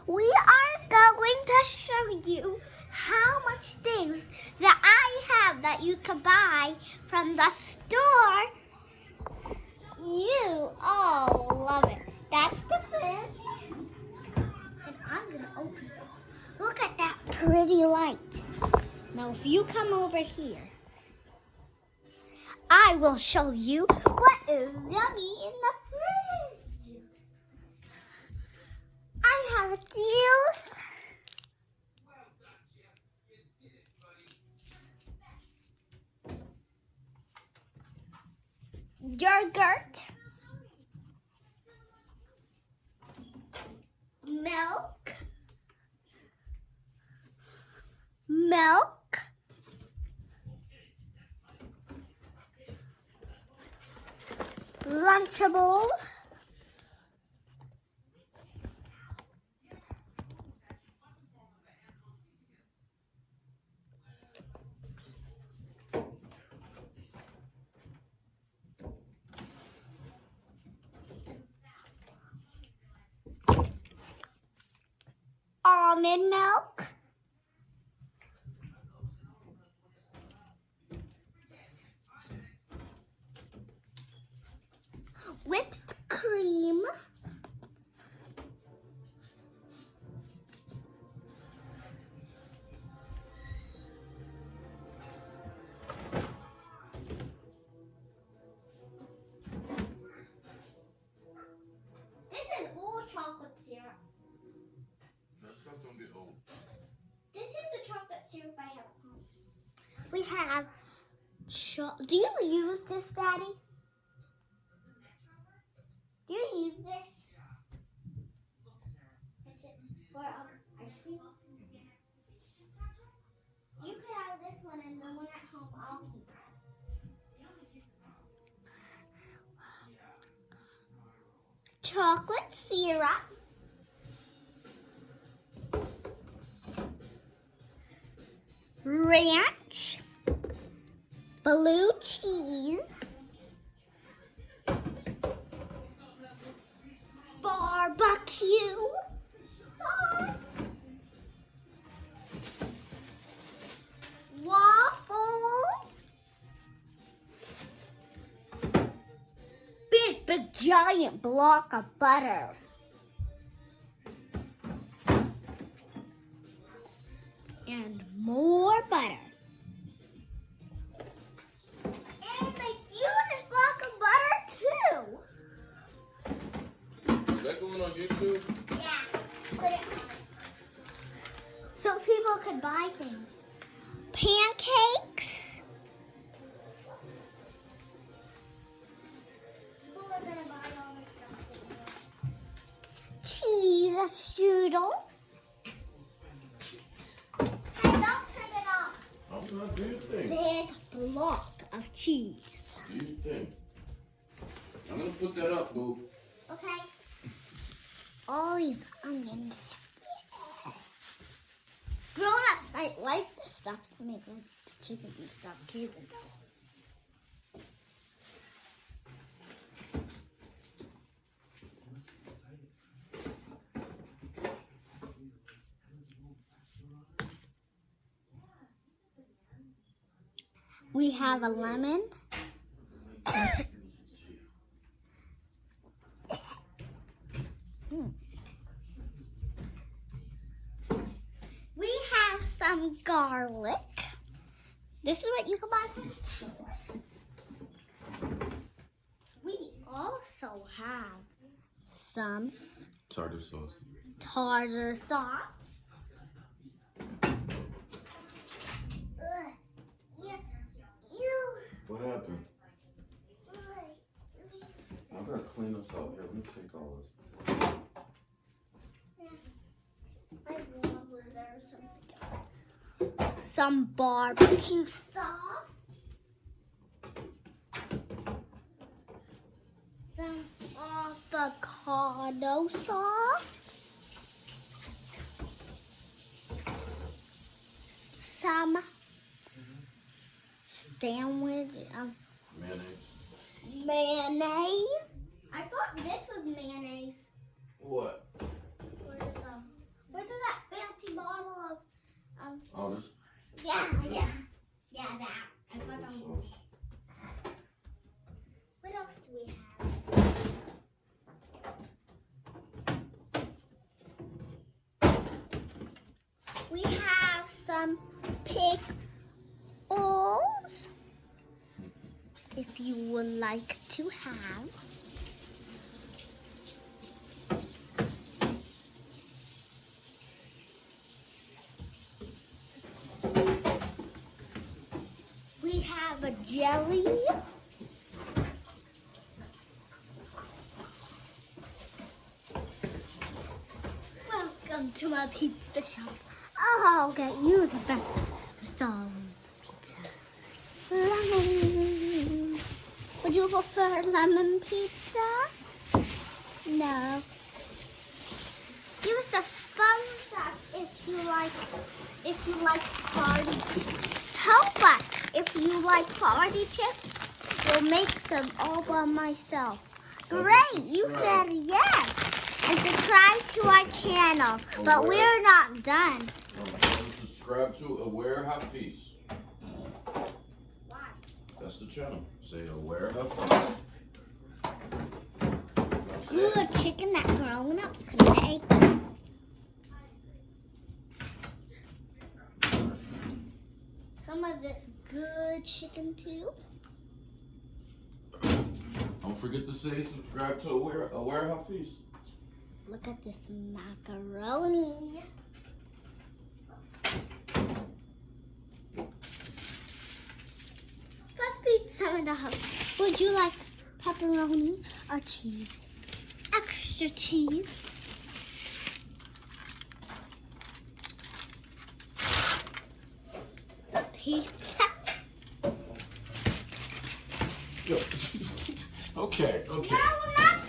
We are going to show you how much things that I have that you can buy from the store. You all love it. That's the fridge. And I'm going to open it. Look at that pretty light. Now, if you come over here, I will show you what is yummy in the fridge. I have juice. Yogurt. Milk. Lunchable. Almond milk. Whipped cream. This is old chocolate syrup. That stuff don't get old. This is the chocolate syrup I have at home. We have. Do you use this, Daddy? Do you use this? It's for ice cream. You could have this one and the one at home I'll keep. Chocolate syrup. Ranch. Blue cheese. Barbecue sauce. Waffles. Big giant block of butter. And more butter. And the hugest block of butter too. Is that going on YouTube? Yeah. Put it on. So people could buy things. Pancakes. People are gonna buy all this stuff. Cheese strudels. Hey, don't turn it off. I'm not doing things. Big block of cheese. Do you think? I'm gonna put that up, boo. Okay. All these onions. Grown-ups might like this stuff to make like chicken and stuff. Kids don't. We have a lemon. We have some garlic. This is what you can buy from the store. We also have some Tartar sauce. tartar sauce. What happened? I gotta clean this out here. Let me take all this. Some barbecue sauce. Some avocado sauce. Some sandwich of mayonnaise. I thought this was mayonnaise. What? Where'd it go? some pickles if you would like to have. We have a jelly. Welcome to my pizza shop. I'll get you the best style pizza. Lemon. Would you prefer lemon pizza? No. Give us a thumbs up if you like party. Help us if you like party chips. We'll make some all by myself. Great, you said yes. And subscribe to our channel, but we're not done. Subscribe to Aware Hafiz. Why? That's the channel. Say Aware Hafiz. Good chicken that grown-ups can make. Some of this good chicken too. Don't forget to say subscribe to Aware Hafiz. Look at this macaroni. Let's feed some of the house. Would you like pepperoni or cheese? Extra cheese. Pizza. Okay. No, not